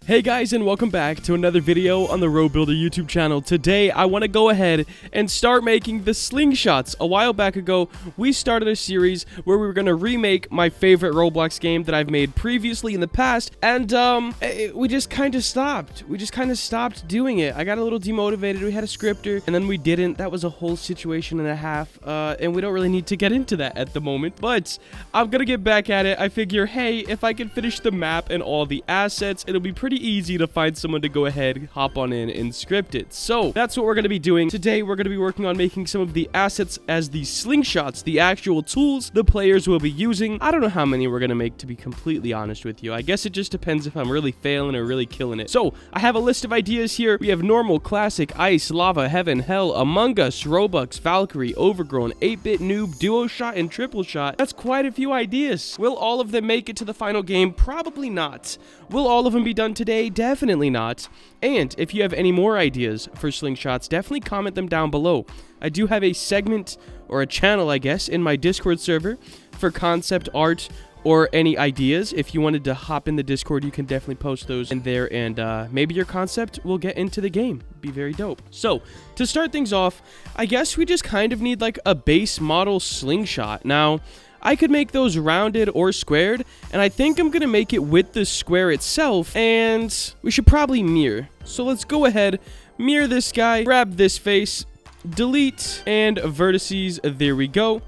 Hey guys, and welcome back to another video on the Robuilder YouTube channel. Today, I want to go ahead and start making the slingshots. A while back ago, we started a series where we were going to remake my favorite Roblox game that I've made previously in the past, and we just kind of stopped. We just kind of stopped doing it. I got a little demotivated. We had a scripter, and then we didn't. That was a whole situation and a half, and we don't really need to get into that at the moment, but I'm going to get back at it. I figure, hey, if I can finish the map and all the assets, it'll be pretty easy to find someone to go ahead, hop on in, and script it. So that's what we're going to be doing. Today, we're going to be working on making some of the assets as the slingshots, the actual tools the players will be using. I don't know how many we're going to make, to be completely honest with you. I guess it just depends if I'm really failing or really killing it. So I have a list of ideas here. We have normal, classic, ice, lava, heaven, hell, Among Us, Robux, Valkyrie, overgrown, 8-bit noob, duo shot, and triple shot. That's quite a few ideas. Will all of them make it to the final game? Probably not. Will all of them be done today? Definitely not. And if you have any more ideas for slingshots, definitely comment them down below. I do have a segment, or a channel, I guess, in my Discord server for concept art or any ideas. If you wanted to hop in the Discord, you can definitely post those in there, and maybe your concept will get into the game. Be very dope. So, to start things off, I guess we just kind of need like a base model slingshot. Now, I could make those rounded or squared, and I think I'm going to make it with the square itself, and we should probably mirror. So let's go ahead, mirror this guy, grab this face, delete, and vertices, there we go.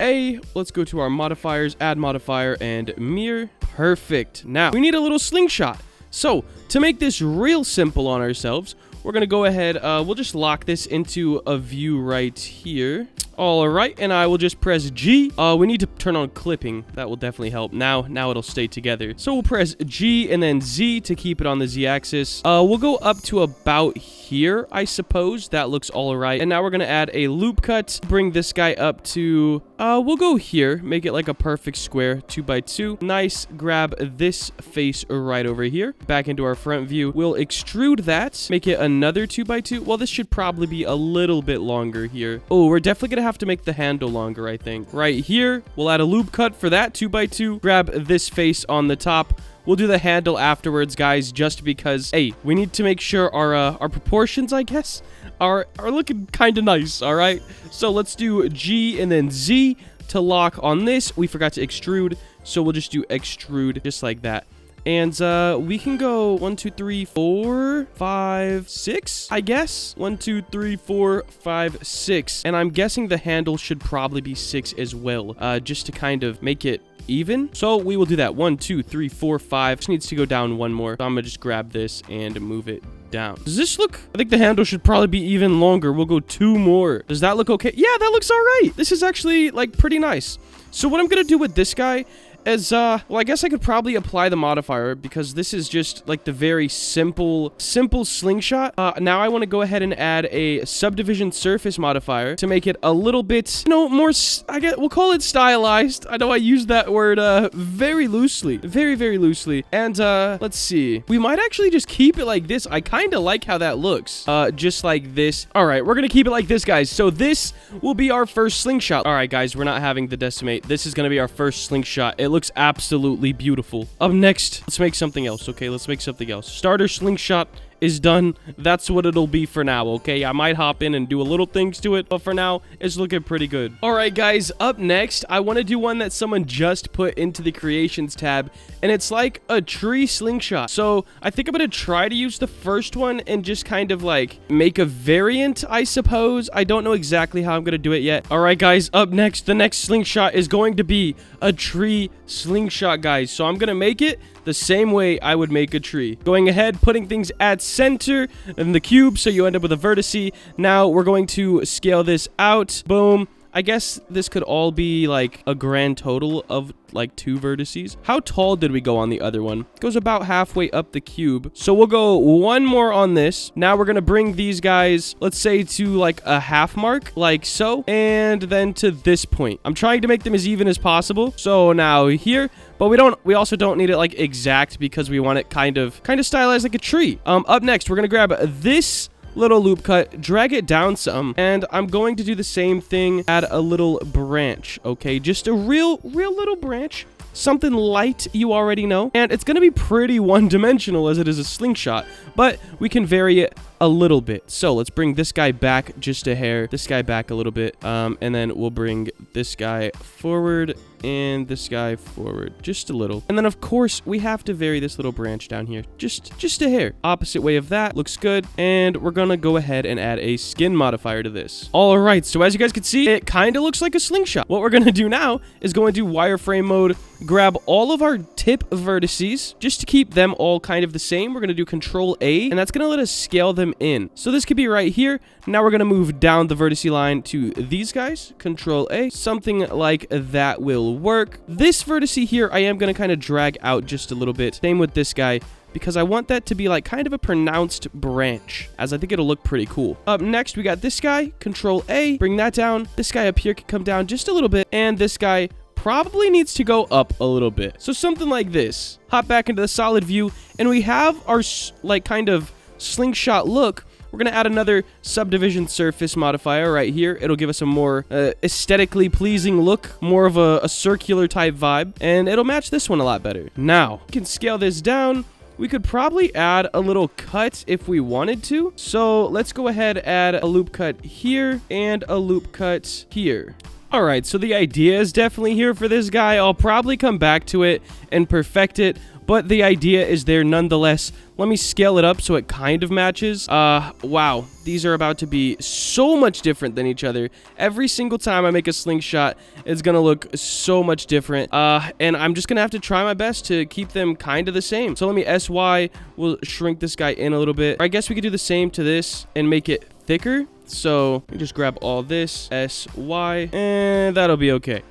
Let's go to our modifiers, add modifier, and mirror. Perfect. Now, we need a little slingshot. So, to make this real simple on ourselves, we're going to go ahead, we'll just lock this into a view right here. All right, and I will just press G. We need to turn on clipping. That will definitely help. Now it'll stay together. So we'll press G and then Z to keep it on the Z axis. We'll go up to about here, I suppose. That looks all right. And now we're going to add a loop cut. Bring this guy up to, we'll go here. Make it like a perfect square, 2x2. Nice. Grab this face right over here. Back into our front view. We'll extrude that. Make it another 2x2. Well, this should probably be a little bit longer here. Oh, we're definitely going to have to make the handle longer, I think. Right here, we'll add a loop cut for that, 2x2. Grab this face on the top. We'll do the handle afterwards, guys, just because, hey, we need to make sure our proportions, I guess, are looking kind of nice, all right? So let's do G and then Z to lock on this. We forgot to extrude, so we'll just do extrude just like that. And we can go 1, 2, 3, 4, 5, 6, I guess. 1, 2, 3, 4, 5, 6. And I'm guessing the handle should probably be 6 as well, just to kind of make it even. So we will do that. 1, 2, 3, 4, 5. Just needs to go down one more. So I'm gonna just grab this and move it down. Does this look? I think the handle should probably be even longer. We'll go 2 more. Does that look okay? Yeah, that looks all right. This is actually like pretty nice. So what I'm gonna do with this guy is, well, I guess I could probably apply the modifier because this is just like the very simple slingshot. Now I want to go ahead and add a subdivision surface modifier to make it a little bit, you know, more, I guess we'll call it stylized. I know I use that word, very loosely, very loosely. And, let's see. We might actually just keep it like this. I kind of like how that looks. Just like this. All right, we're going to keep it like this, guys. So this will be our first slingshot. All right, guys, we're not having the decimate. This is going to be our first slingshot. It looks absolutely beautiful. Up next, let's make something else, okay? Let's make something else. Starter slingshot is done. That's what it'll be for now, okay? I might hop in and do a little things to it, but for now, it's looking pretty good. All right, guys, up next, I want to do one that someone just put into the creations tab, and it's like a tree slingshot. So I think I'm going to try to use the first one and just kind of like make a variant, I suppose. I don't know exactly how I'm going to do it yet. All right, guys, up next, the next slingshot is going to be a tree slingshot, guys. So I'm going to make it the same way I would make a tree. Going ahead, putting things at center in the cube so you end up with a vertice. Now we're going to scale this out. Boom. I guess this could all be like a grand total of like 2 vertices. How tall did we go on the other one? It goes about halfway up the cube. So we'll go 1 more on this. Now we're going to bring these guys, let's say, to like a half mark, like so, and then to this point. I'm trying to make them as even as possible. So now here, but we also don't need it like exact because we want it kind of stylized like a tree. Up next, we're going to grab this little loop cut, drag it down some, and I'm going to do the same thing, add a little branch, okay? Just a real little branch something light, you already know. And it's going to be pretty one-dimensional as it is a slingshot, but we can vary it a little bit. So let's bring this guy back just a hair, this guy back a little bit, and then we'll bring this guy forward and this guy forward just a little. And then of course we have to vary this little branch down here just a hair. Opposite way of that looks good. And we're gonna go ahead and add a skin modifier to this. All right, so as you guys can see, it kind of looks like a slingshot. What we're gonna do now is go into wireframe mode, grab all of our tip vertices just to keep them all kind of the same. We're gonna do Control A, and that's gonna let us scale them in. So this could be right here. Now we're gonna move down the vertice line to these guys. Control A, something like that will work. This vertice here, I am gonna kind of drag out just a little bit. Same with this guy, because I want that to be like kind of a pronounced branch, as I think it'll look pretty cool. Up next, we got this guy. Control A, bring that down. This guy up here can come down just a little bit, and this guy probably needs to go up a little bit. So something like this. Hop back into the solid view, and we have our like kind of slingshot look. We're going to add another subdivision surface modifier right here. It'll give us a more aesthetically pleasing look, more of a circular type vibe, and it'll match this one a lot better. Now, we can scale this down. We could probably add a little cut if we wanted to. So let's go ahead, add a loop cut here and a loop cut here. All right, so the idea is definitely here for this guy. I'll probably come back to it and perfect it, but the idea is there nonetheless. Let me scale it up so it kind of matches. Wow, these are about to be so much different than each other. Every single time I make a slingshot, it's gonna look so much different. And I'm just gonna have to try my best to keep them kind of the same. So let me SY, we'll shrink this guy in a little bit. I guess we could do the same to this and make it thicker. So we just grab all this, SY, and that'll be okay.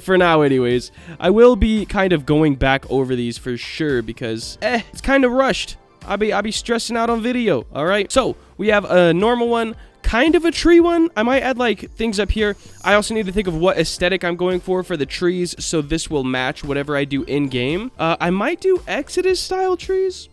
For now anyways. I will be kind of going back over these for sure because, it's kind of rushed. I'll be stressing out on video, all right? So we have a normal one, kind of a tree one. I might add like things up here. I also need to think of what aesthetic I'm going for the trees, so this will match whatever I do in game. I might do Exodus style trees.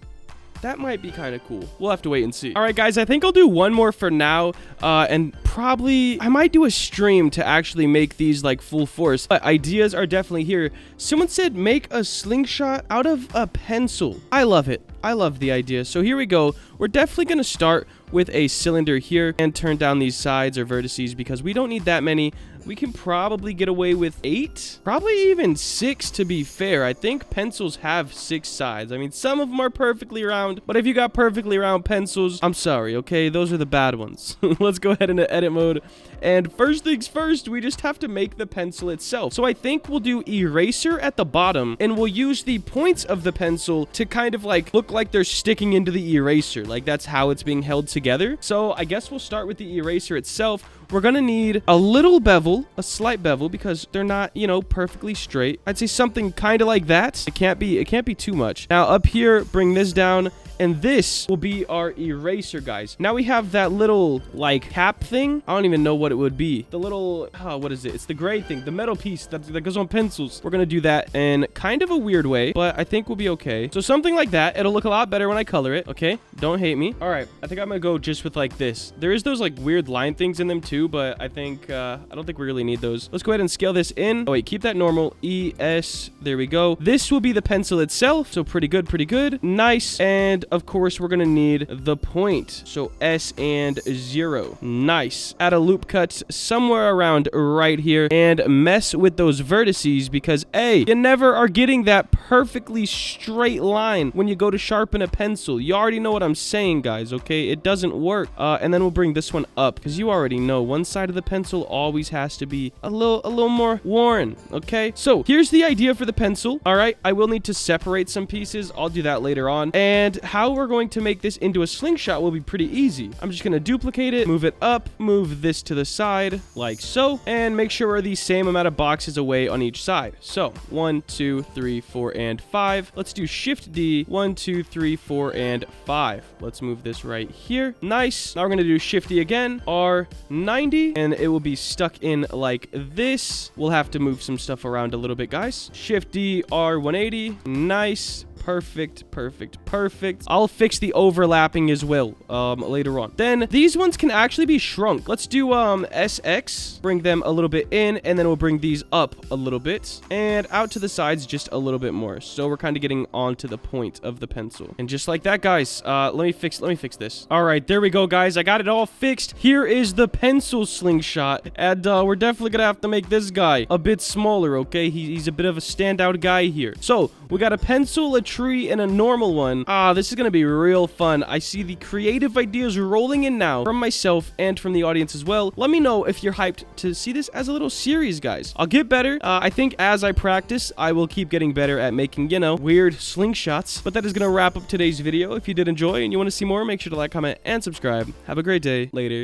That might be kind of cool. We'll have to wait and see. All right, guys, I think I'll do one more for now. And probably I might do a stream to actually make these like full force. But ideas are definitely here. Someone said make a slingshot out of a pencil. I love it. I love the idea. So here we go. We're definitely going to start with a cylinder here and turn down these sides or vertices because we don't need that many. We can probably get away with 8, probably even 6 to be fair. I think pencils have 6 sides. I mean, some of them are perfectly round, but if you got perfectly round pencils, I'm sorry, okay? Those are the bad ones. Let's go ahead into edit mode. And first things first, we just have to make the pencil itself. So I think we'll do eraser at the bottom, and we'll use the points of the pencil to kind of like look like they're sticking into the eraser. Like that's how it's being held together. So I guess we'll start with the eraser itself. We're gonna need a little bevel, a slight bevel, because they're not, you know, perfectly straight. I'd say something kind of like that. It can't be too much. Now up here, bring this down, and this will be our eraser, guys. Now we have that little like cap thing. I don't even know what it would be. The little, what is it? It's the gray thing, the metal piece that goes on pencils. We're gonna do that in kind of a weird way, but I think we'll be okay. So something like that. It'll look a lot better when I color it. Okay, don't hate me. All right, I think I'm gonna go just with like this. There is those like weird line things in them too, but I think I don't think we really need those. Let's go ahead and scale this in. Oh wait, keep that normal. ES, there we go. This will be the pencil itself, so pretty good, pretty good. Nice. And of course we're gonna need the point, so S and 0. Nice. Add a loop cut somewhere around right here and mess with those vertices because you never are getting that perfectly straight line when you go to sharpen a pencil. You already know what I'm saying, guys, okay? It doesn't work. And then we'll bring this one up because you already know one side of the pencil always has to be a little more worn, okay? So here's the idea for the pencil. All right, I will need to separate some pieces. I'll do that later on. And how we're going to make this into a slingshot will be pretty easy. I'm just going to duplicate it, move it up, move this to the side like so, and make sure we're the same amount of boxes away on each side. So 1, 2, 3, 4, and 5. Let's do Shift D. 1, 2, 3, 4, and 5. Let's move this right here. Nice. Now we're going to do Shift D again. R90, and it will be stuck in like this. We'll have to move some stuff around a little bit, guys. Shift D, R180. Nice. Perfect, perfect, perfect. I'll fix the overlapping as well later on. Then these ones can actually be shrunk. Let's do SX. Bring them a little bit in, and then we'll bring these up a little bit and out to the sides just a little bit more. So we're kind of getting onto the point of the pencil. And just like that, guys, let me fix this. All right, there we go, guys. I got it all fixed. Here is the pencil slingshot, and we're definitely gonna have to make this guy a bit smaller, okay? He's a bit of a standout guy here. So we got a pencil, a tree, and a normal one. This is gonna be real fun. I see the creative ideas rolling in now from myself and from the audience as well. Let me know if you're hyped to see this as a little series, guys. I'll get better. I think as I practice, I will keep getting better at making, you know, weird slingshots. But that is gonna wrap up today's video. If you did enjoy and you want to see more, make sure to like, comment, and subscribe. Have a great day. Later.